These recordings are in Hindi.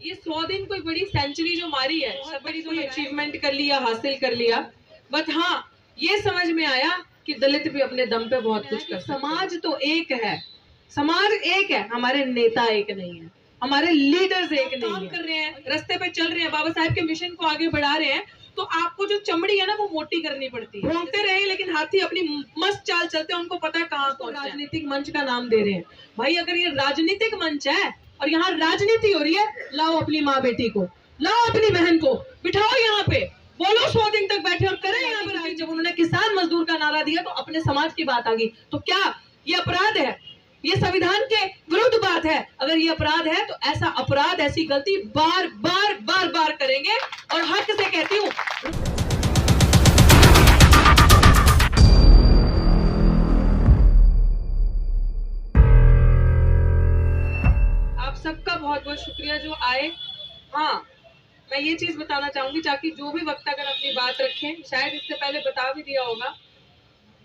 ये 100 दिन कोई बड़ी सेंचुरी जो मारी है, बहुत बड़ी कोई अचीवमेंट कर लिया, हासिल कर लिया। बट हाँ, ये समझ में आया कि दलित भी अपने दम पे बहुत कुछ कर सकते हैं। समाज तो एक है, समाज एक है, हमारे नेता एक नहीं है, हमारे लीडर्स एक नहीं है। कर रहे हैं, रास्ते पे चल रहे हैं, बाबा साहब के मिशन को आगे बढ़ा रहे हैं, तो आपको जो चमड़ी है ना वो मोटी करनी पड़ती है। भौंकते रहे लेकिन हाथी अपनी मस्त चाल चलते हैं, उनको पता है कहाँ पहुंचना है। राजनीतिक मंच का नाम दे रहे हैं। भाई अगर ये राजनीतिक मंच है और यहाँ राजनीति हो रही है, लाओ अपनी माँ बेटी को, लाओ अपनी बहन को, बिठाओ यहाँ पे, बोलो 100 दिन तक बैठे और करें यहाँ पे। जब उन्होंने किसान मजदूर का नारा दिया तो अपने समाज की बात आ गई। तो क्या ये अपराध है? ये संविधान के विरुद्ध बात है। अगर ये अपराध है तो ऐसा अपराध, ऐसी गलती बार बार बार बार करेंगे। और हक से कहती हूँ, आप सबका बहुत बहुत शुक्रिया जो आए। हाँ, मैं ये चीज बताना चाहूंगी ताकि जो भी वक्तागण अपनी बात रखें, शायद इससे पहले बता भी दिया होगा,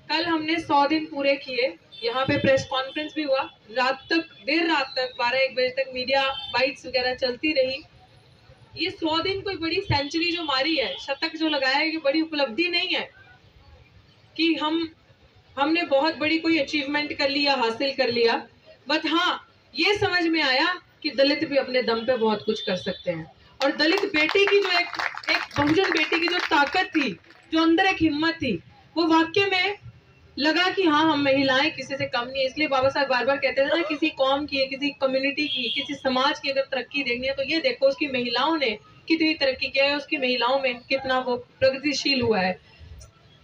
कल हमने 100 दिन पूरे किए। यहाँ पे प्रेस कॉन्फ्रेंस भी हुआ, रात तक, देर रात तक 12-1 बजे तक मीडिया बाइट्स वगैरह चलती रही। ये 100 दिन कोई बड़ी सेंचुरी जो मारी है, शतक जो लगाया है, ये बड़ी उपलब्धि नहीं है कि हमने बहुत बड़ी कोई अचीवमेंट कर लिया, हासिल कर लिया। बट हाँ, ये समझ में आया कि दलित भी अपने दम पे बहुत कुछ कर सकते हैं। और दलित बेटी की जो एक बहुजन बेटी की जो ताकत थी, जो अंदर एक हिम्मत थी, वो वाकई में लगा कि हाँ, हम महिलाएं किसी से कम नहीं है। इसलिए बाबा साहब बार बार कहते थे ना, किसी कौम की, किसी कम्युनिटी की, किसी समाज की अगर तरक्की देखनी है तो ये देखो उसकी महिलाओं ने कितनी तरक्की किया है, उसकी महिलाओं में कितना वो प्रगतिशील हुआ है।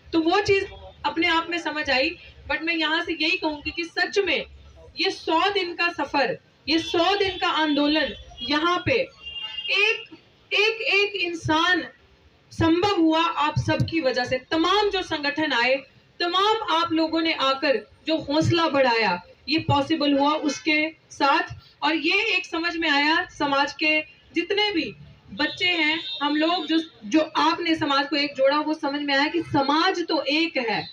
तो वो चीज अपने आप में समझ आई। बट मैं यहाँ से यही कहूंगी कि सच में ये 100 दिन का सफर, ये 100 दिन का आंदोलन, यहाँ पे एक इंसान संभव हुआ आप सबकी वजह से। तमाम जो संगठन आए, तमाम आप लोगों ने आकर जो हौसला बढ़ाया, ये पॉसिबल हुआ उसके साथ। और ये एक समझ में आया, समाज के जितने भी बच्चे हैं, हम लोग जो आपने समाज को एक जोड़ा, वो समझ में आया कि समाज तो एक है,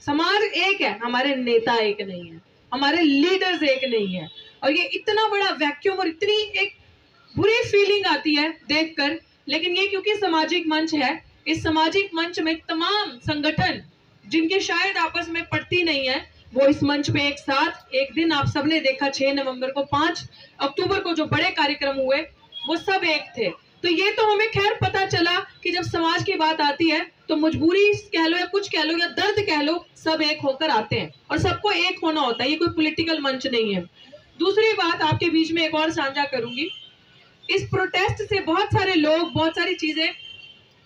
समाज एक है, हमारे नेता एक नहीं है, हमारे लीडर्स एक नहीं है। और ये इतना बड़ा वैक्यूम और इतनी एक बुरी फीलिंग आती है देखकर। लेकिन ये क्योंकि सामाजिक मंच है, इस सामाजिक मंच में तमाम संगठन जिनके शायद आपस में पड़ती नहीं है, वो इस मंच पे एक साथ, एक दिन आप सबने देखा 6 नवंबर को, 5 अक्टूबर को जो बड़े कार्यक्रम हुए, वो सब एक थे। तो ये तो हमें खैर पता चला कि जब समाज की बात आती है तो मजबूरी कह लो या कुछ कह लो या दर्द कह लो, सब एक होकर आते हैं और सबको एक होना होता है। ये कोई पॉलिटिकल मंच नहीं है। दूसरी बात आपके बीच में एक और साझा करूंगी। इस प्रोटेस्ट से बहुत सारे लोग, बहुत सारी चीजें,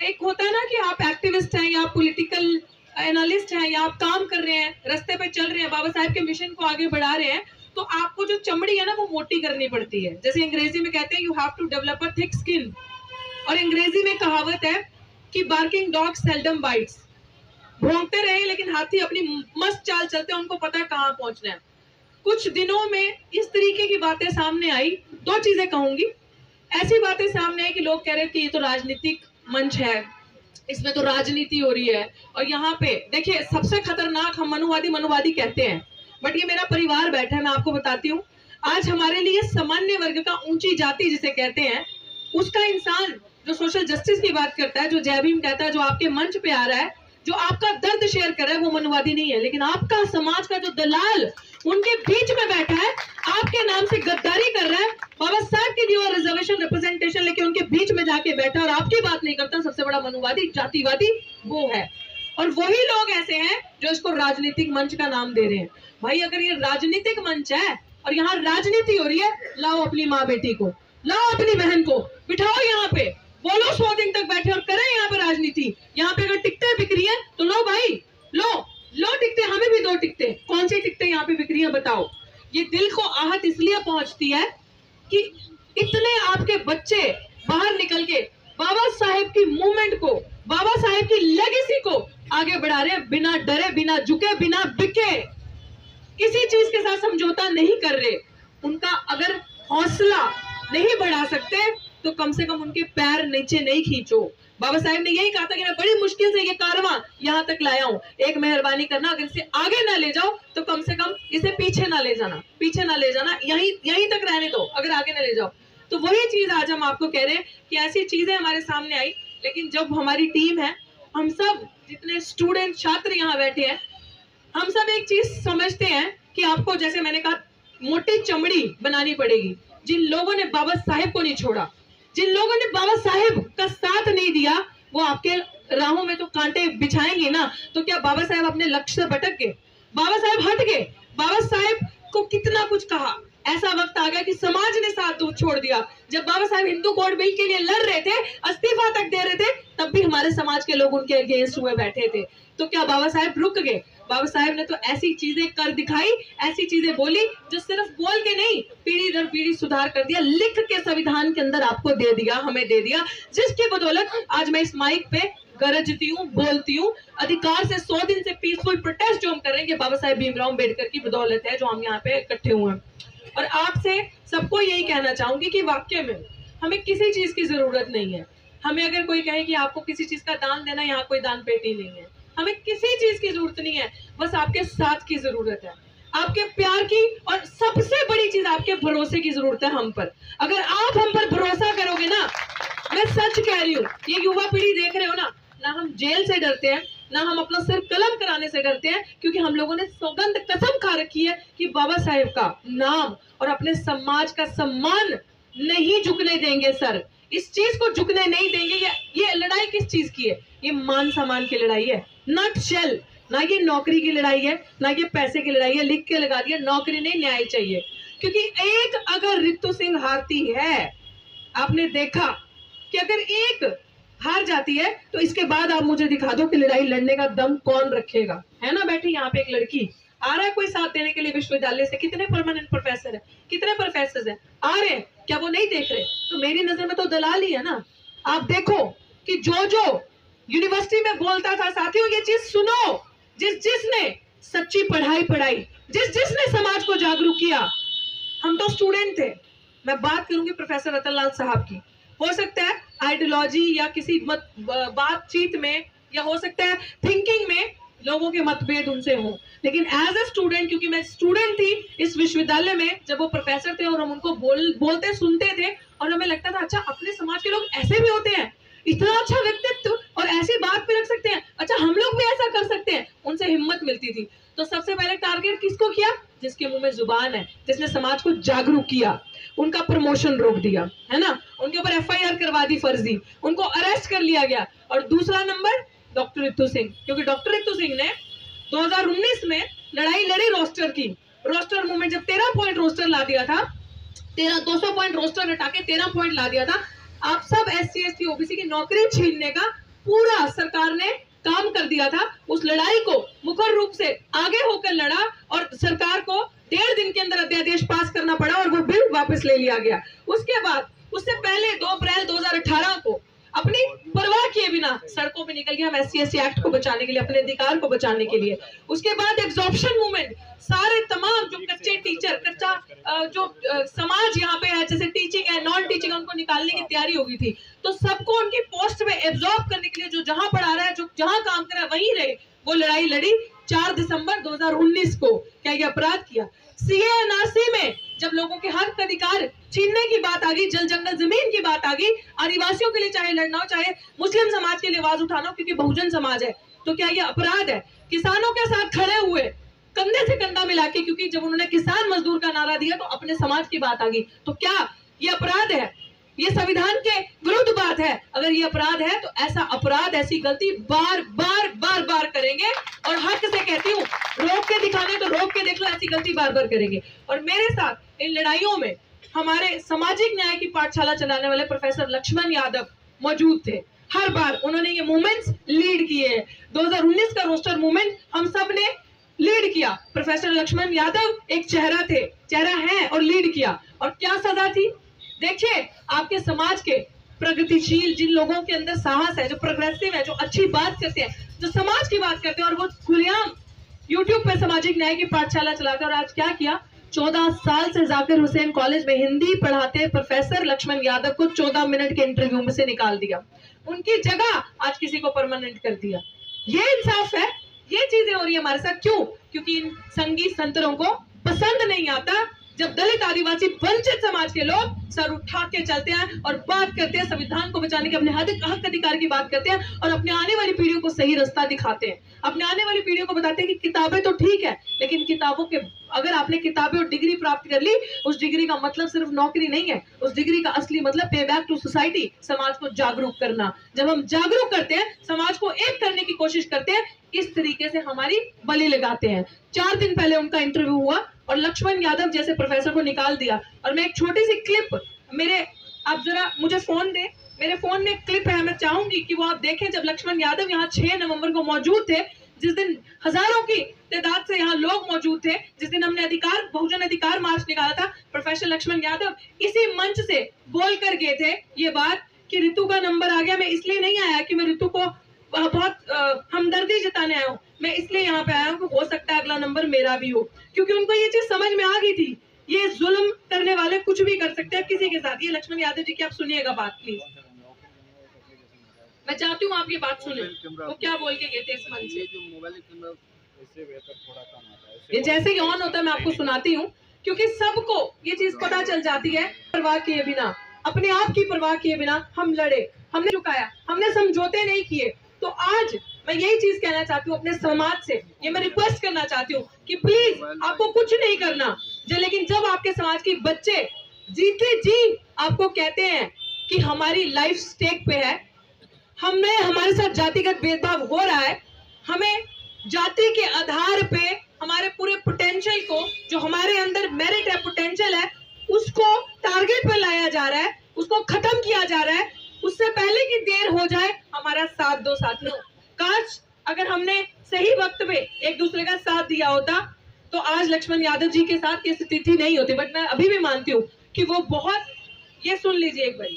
एक होता है ना कि आप एक्टिविस्ट हैं या पॉलिटिकल एनालिस्ट हैं या आप काम कर रहे हैं, रास्ते पे चल रहे हैं, बाबा साहब के मिशन को आगे बढ़ा रहे हैं, तो आपको जो चमड़ी है ना वो मोटी करनी पड़ती है। जैसे अंग्रेजी में कहते हैं, you have to develop a thick skin. और अंग्रेजी में कहावत है कि बार्किंग डॉग सेल्डम बाइट्स। भौंकते रहे लेकिन हाथी अपनी मस्त चाल चलते हैं, उनको पता है कहाँ पहुंचना है। कुछ दिनों में इस तरीके की बातें सामने आई। 2 चीजें कहूंगी। ऐसी बातें सामने आई कि लोग कह रहे थे ये तो राजनीतिक मंच है, इसमें तो राजनीति हो रही है। और यहाँ पे देखिए, सबसे खतरनाक हम मनुवादी कहते हैं, बट ये मेरा परिवार बैठा है, मैं आपको बताती हूँ। आज हमारे लिए सामान्य वर्ग का, ऊंची जाति जिसे कहते हैं, उसका इंसान जो सोशल जस्टिस की बात करता है, जो जय भीम कहता है, जो आपके मंच पे आ रहा है, जो आपका दर्द शेयर कर रहा है, वो मनुवादी नहीं है। लेकिन आपका समाज का जो दलाल उनके बीच में बैठा है, आपके नाम से गद्दारी कर रहा है, बाबा साहब की दी हुई रिजर्वेशन रिप्रेजेंटेशन लेके उनके बीच में जाके बैठा और आपकी बात नहीं करता, सबसे बड़ा मनुवादी, जातिवादी वो है। और वही लोग ऐसे हैं जो इसको राजनीतिक मंच का नाम दे रहे हैं। भाई अगर ये राजनीतिक मंच है और यहाँ राजनीति हो रही है, लाओ अपनी माँ बेटी को, लाओ अपनी बहन को, बिठाओ यहाँ पे, बोलो 100 दिन तक बैठे और करें यहाँ पे राजनीति। यहाँ पे अगर टिकटें बिक रही है तो लो भाई, लो टिकटें, हमें भी 2 टिकटें। कौन सी टिकटें यहाँ पे बिक रही है बताओ। ये दिल को आहत इसलिए पहुंचती है कि इतने आपके बच्चे बाहर निकल के बाबा साहेब की मूवमेंट को, बाबा साहेब की लेगेसी को आगे बढ़ा रहे हैं, बिना डरे, बिना झुके, बिना बिके, किसी चीज के साथ समझौता नहीं कर रहे। उनका अगर हौसला नहीं बढ़ा सकते तो कम से कम उनके पैर नीचे नहीं खींचो। बाबा साहेब ने यही कहा था कि मैं बड़ी मुश्किल से ये कारवां यहाँ तक लाया हूँ, एक मेहरबानी करना, अगर इसे आगे ना ले जाओ तो कम से कम इसे पीछे ना ले जाना, यहीं तक रहने दो, अगर आगे ना ले जाओ। तो वही चीज आज हम आपको कह रहे हैं कि ऐसी चीजें हमारे सामने आई, लेकिन जब हमारी टीम है, हम सब जितने स्टूडेंट छात्र यहाँ बैठे हैं, हम सब एक चीज समझते हैं कि आपको, जैसे मैंने कहा, मोटी चमड़ी बनानी पड़ेगी। जिन लोगों ने बाबा साहेब को नहीं छोड़ा, जिन लोगों ने बाबा साहेब का साथ नहीं दिया, वो आपके राहों में तो कांटे बिछाएंगे ना। तो क्या बाबा साहेब अपने लक्ष्य से भटक गए? बाबा साहेब हट गए? बाबा साहेब को कितना कुछ कहा, ऐसा वक्त आ गया कि समाज ने साथ छोड़ दिया। जब बाबा साहेब हिंदू कोड बिल के लिए लड़ रहे थे, इस्तीफा तक दे रहे थे, तब भी हमारे समाज के लोग उनके अगेंस्ट हुए बैठे थे। तो क्या बाबा साहेब रुक गए? बाबा साहेब ने तो ऐसी चीजें कर दिखाई, ऐसी चीजें बोली जो सिर्फ बोल के नहीं, पीढ़ी दर पीढ़ी सुधार कर दिया, लिख के संविधान के अंदर आपको दे दिया, हमें दे दिया, जिसकी बदौलत आज मैं इस माइक पे गरजती हूँ, बोलती हूँ। अधिकार से 100 दिन से पीसफुल प्रोटेस्ट जो हम कर रहे हैं, बाबा साहेब भीमराव अम्बेडकर की बदौलत है, जो हम यहाँ पे इकट्ठे हुए हैं। और आपसे सबको यही कहना चाहूंगी कि वाकई में हमें किसी चीज की जरूरत नहीं है। हमें अगर कोई कहे कि आपको किसी चीज का दान देना, यहाँ कोई दान पेटी नहीं है। हमें किसी चीज की जरूरत नहीं है, बस आपके साथ की जरूरत है, आपके प्यार की, और सबसे बड़ी चीज आपके भरोसे की जरूरत है हम पर। अगर आप हम पर भरोसा करोगे ना, मैं सच कह रही हूँ, ये युवा पीढ़ी देख रहे हो ना हम जेल से डरते हैं, ना हम अपना सिर कलम कराने से डरते हैं, क्योंकि हम लोगों ने सौगंध कसम खा रखी है कि बाबा साहेब का नाम और अपने समाज का सम्मान नहीं झुकने देंगे सर। इस चीज को झुकने नहीं देंगे। ये लड़ाई किस चीज की है? ये मान सम्मान की लड़ाई है, नट शेल। ना ये नौकरी की लड़ाई है, ना ये पैसे की लड़ाई है। लिख के लगा दिया, नौकरी नहीं, न्याय चाहिए। क्योंकि एक अगर रितु सिंह हारती है, आपने देखा कि अगर एक हार जाती है, तो इसके बाद आप मुझे दिखा दो कि लड़ाई लड़ने का दम कौन रखेगा। है ना बैठी यहाँ पे एक लड़की, आ रहा है कोई साथ देने के लिए विश्वविद्यालय से। कितने परमानेंट प्रोफेसर है, कितने प्रोफेसर है, आ रहे हैं, क्या वो नहीं देख रहे? तो मेरी नजर में तो दलाल ही है ना। आप देखो कि जो जो यूनिवर्सिटी में बोलता था, साथियों ये चीज सुनो, जिसने सच्ची पढ़ाई पढ़ाई, जिसने समाज को जागरूक किया, हम तो स्टूडेंट थे। मैं बात करूंगी प्रोफेसर रतन लाल साहब की। हो सकता है आइडियोलॉजी या किसी बातचीत में, या हो सकता है थिंकिंग में लोगों के मतभेद उनसे हो, लेकिन एज ए स्टूडेंट, क्योंकि मैं स्टूडेंट थी इस विश्वविद्यालय में, जब वो प्रोफेसर थे और हम उनको बोलते सुनते थे, और हमें लगता था अच्छा अपने समाज के लोग ऐसे भी होते हैं, इतना अच्छा व्यक्तित्व और ऐसी बात पे रख सकते हैं, अच्छा हम लोग भी ऐसा कर सकते हैं। उनसे हिम्मत मिलती थी। तो सबसे पहले टारगेट किसको किया? जिसके मुंह में जुबान है, जिसने समाज को जागरूक किया, उनका प्रमोशन रोक दिया, है ना, उनके ऊपर FIR करवा दी फर्जी, उनको अरेस्ट कर लिया गया। और दूसरा नंबर डॉक्टर रितु सिंह, क्योंकि डॉक्टर रितु सिंह ने 2019 में लड़ाई लड़ी रोस्टर की। रोस्टर मूवमेंट जब 13 पॉइंट रोस्टर ला दिया था, 200 पॉइंट रोस्टर हटा के 13 पॉइंट ला दिया था। आप सब SC ST OBC की नौकरी छीनने का पूरा सरकार ने काम कर दिया था। उस लड़ाई को मुखर रूप से आगे होकर लड़ा, और सरकार को 1.5 दिन के अंदर अध्यादेश पास करना पड़ा, और वो बिल वापस ले लिया गया। उसके बाद, उससे पहले 2 अप्रैल 2018 को अपनी परवाह किए बिना सड़कों पे निकल गया हम SC ST एक्ट को बचाने के लिए, अपने अधिकार को बचाने के लिए। उसके बाद एग्जॉर्प्शन मूवमेंट, सारे तमाम जो कच्चे टीचर, कच्चा जो समाज यहाँ पे है, जैसे टीचिंग है, नॉन टीचिंग है, उनको निकालने की तैयारी हो गई थी। तो सबको उनकी पोस्ट में एब्जॉर्ब करने के लिए, जो जहां पढ़ा रहा है, जो जहां काम कर रहा है वहीं रहे, वो लड़ाई लड़ी 4 दिसंबर 2019 को। क्या ये अपराध किया? CA NRC में जब लोगों के हक अधिकार छीनने की बात आ गई, जल जंगल जमीन की बात आ गई, आदिवासियों के लिए चाहे लड़ना हो, चाहे मुस्लिम समाज के लिए आवाज उठाना हो, क्योंकि बहुजन समाज है, तो क्या ये अपराध है? किसानों के साथ खड़े हुए कंधे से कंधा मिला के, क्योंकि जब उन्होंने किसान मजदूर का नारा दिया तो अपने समाज की बात आ गई, तो क्या ये अपराध है? ये संविधान के विरुद्ध बात है। अगर ये अपराध है तो ऐसा अपराध, ऐसी गलती बार बार करेंगे, और हक से कहती हूँ, रोक के दिखाने तो रोक के देख लो, ऐसी गलती बार बार करेंगे। और मेरे साथ इन लड़ाइयों में हमारे सामाजिक न्याय की पाठशाला चलाने वाले प्रोफेसर लक्ष्मण यादव मौजूद थे। हर बार उन्होंने ये मूवमेंट्स लीड किए हैं। 2019 का रोस्टर मूवमेंट हम सब ने लीड किया। प्रोफेसर लक्ष्मण यादव एक चेहरा है और लीड किया। और क्या सजा थी? देखिए, आपके समाज के प्रगतिशील, जिन लोगों के अंदर साहस है, जो प्रोग्रेसिव है, जो अच्छी बात करते हैं, जो समाज की बात करते हैं, और वो खुलेआम YouTube पे सामाजिक न्याय की पाठशाला चलाते हैं। और आज क्या किया? 14 साल से जाकिर हुसैन कॉलेज में हिंदी पढ़ाते प्रोफेसर लक्ष्मण यादव को 14 मिनट के इंटरव्यू में से निकाल दिया। उनकी जगह आज किसी को परमानेंट कर दिया। ये इंसाफ है? ये चीजें हो रही है हमारे साथ। क्यों? क्योंकि इन संगी संतरों को पसंद नहीं आता जब दलित, आदिवासी, वंचित समाज के लोग सर उठा के चलते हैं और बात करते हैं संविधान को बचाने के, अपने हक अधिकार की बात करते हैं और अपने आने वाली पीढ़ियों को सही रास्ता दिखाते हैं। अपने आने वाली पीढ़ियों को बताते हैं कि किताबें तो ठीक है, लेकिन किताबों के, अगर आपने किताबें और डिग्री प्राप्त कर ली, उस डिग्री का मतलब सिर्फ नौकरी नहीं है। उस डिग्री का असली मतलब पे बैक टू सोसाइटी, समाज को जागरूक करना। जब हम जागरूक करते हैं, समाज को एक करने की कोशिश करते हैं, इस तरीके से हमारी बलि लगाते हैं। 4 दिन पहले उनका इंटरव्यू हुआ और लक्ष्मण यादव जैसे प्रोफेसर को निकाल दिया। और मैं एक छोटी सी क्लिप आप जरा मुझे फोन दे, मेरे फोन में क्लिप है, मैं चाहूंगी कि वो आप देखें। जब लक्ष्मण यादव यहाँ 6 नवंबर को मौजूद थे, जिस दिन हजारों की तादाद से यहाँ लोग मौजूद थे, जिस दिन हमने बहुजन अधिकार मार्च निकाला था, प्रोफेसर लक्ष्मण यादव इसी मंच से बोल कर गए थे ये बात कि ऋतु का नंबर आ गया। मैं इसलिए नहीं आया कि मैं ऋतु को बहुत हमदर्दी जताने आया हूँ, मैं इसलिए यहाँ पे आया हूँ कि हो सकता है अगला नंबर मेरा भी हो, क्योंकि उनको ये चीज समझ में आ गई थी। ये जुल्म करने वाले कुछ भी कर सकते हैं किसी के साथ। ये लक्ष्मण यादव जी की आप सुनिएगा बात प्लीज। मैं चाहती हूँ आप ये बात सुने, वो क्या बोल के गए थे इस मंच से। ये जैसे ही ऑन होता है मैं आपको सुनाती हूँ, क्योंकि सबको ये चीज पता चल जाती है। परवाह किए बिना, अपने आप की परवाह किए बिना हम लड़े, हमने झुकाया, हमने समझौते नहीं किए। तो आज मैं यही चीज कहना चाहती हूँ अपने समाज से, ये मैं रिक्वेस्ट करना चाहती हूँ कि प्लीज आपको कुछ नहीं करना, लेकिन जब आपके समाज के बच्चे जीते जी आपको कहते हैं कि हमारी लाइफ स्टेक पे है, हमारे साथ जातिगत भेदभाव हो रहा है, हमें जाति के आधार पे हमारे पूरे पोटेंशियल को, जो हमारे अंदर मेरिट है, पोटेंशियल है, उसको टारगेट पे लाया जा रहा है, उसको खत्म किया जा रहा है, उससे पहले कि देर हो जाए हमारा साथ दो साथियों। काश अगर हमने सही वक्त पे एक दूसरे का साथ दिया होता तो आज लक्ष्मण यादव जी के साथ ये स्थिति नहीं होती। बट मैं अभी भी मानती हूँ कि वो बहुत, ये सुन लीजिए एक बार,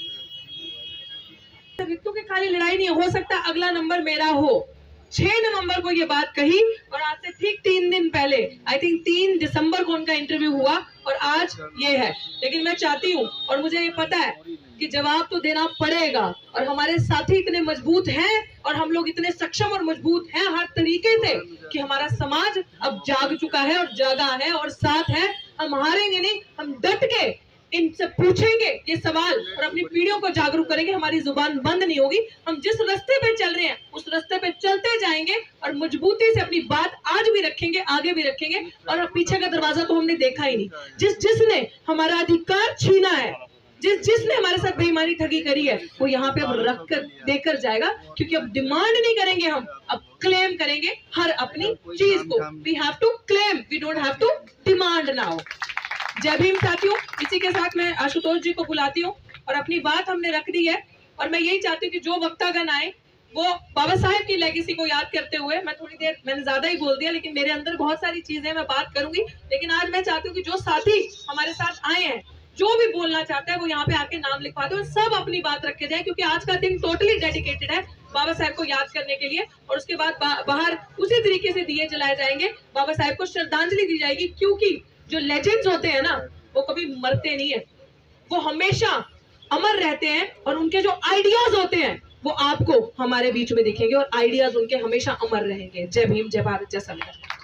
ऋतु की खाली लड़ाई नहीं हो सकता अगला नंबर मेरा हो। 6 नवंबर को ये बात कही और आज से ठीक 3 दिन पहले, आई थिंक 3 दिसंबर को उनका इंटरव्यू हुआ और आज ये है। लेकिन मैं चाहती हूँ और मुझे ये पता है कि जवाब तो देना पड़ेगा, और हमारे साथी इतने मजबूत हैं और हम लोग इतने सक्षम और मजबूत हैं हर तरीके से कि हमारा समाज अब जाग चुका है और जागा है और साथ है। हम हारेंगे नहीं, हम डट के इनसे पूछेंगे ये सवाल और अपनी पीढ़ियों को जागरूक करेंगे। हमारी जुबान बंद नहीं होगी, हम जिस रास्ते पे चल रहे हैं उस रास्ते पे चलते जाएंगे और मजबूती से अपनी बात आज भी रखेंगे, आगे भी रखेंगे। और पीछे का दरवाजा तो हमने देखा ही नहीं। जिसने हमारा अधिकार छीना है, जिसने हमारे साथ बेईमानी ठगी करी है, वो यहाँ पे अब रख कर देकर जाएगा, क्योंकि अब डिमांड नहीं करेंगे हम, अब क्लेम करेंगे हर अपनी चीज को। We have to claim, we don't have to demand now. जय भीम साथियों, इसी के साथ मैं आशुतोष जी को बुलाती हूँ और अपनी बात हमने रख दी है। और मैं यही चाहती हूँ कि जो वक्तागण आए वो बाबा साहेब की लेगेसी को याद करते हुए, मैं थोड़ी देर, मैंने ज्यादा ही बोल दिया, लेकिन मेरे अंदर बहुत सारी चीजें मैं बात करूंगी। लेकिन आज मैं चाहती हूँ कि जो साथी हमारे साथ आए हैं, जो भी बोलना चाहता है वो यहाँ पे आके नाम लिखवा दो और सब अपनी बात रखे जाए, क्योंकि आज का दिन टोटली डेडिकेटेड है बाबा साहेब को याद करने के लिए। और उसके बाद बाहर उसी तरीके से दिए जलाए जाएंगे, बाबा साहेब को श्रद्धांजलि दी जाएगी, क्योंकि जो लेजेंड्स होते हैं ना वो कभी मरते नहीं है, वो हमेशा अमर रहते हैं। और उनके जो आइडियाज होते हैं वो आपको हमारे बीच में दिखेंगे और आइडियाज उनके हमेशा अमर रहेंगे। जय भीम, जय भारत, जय संविधान।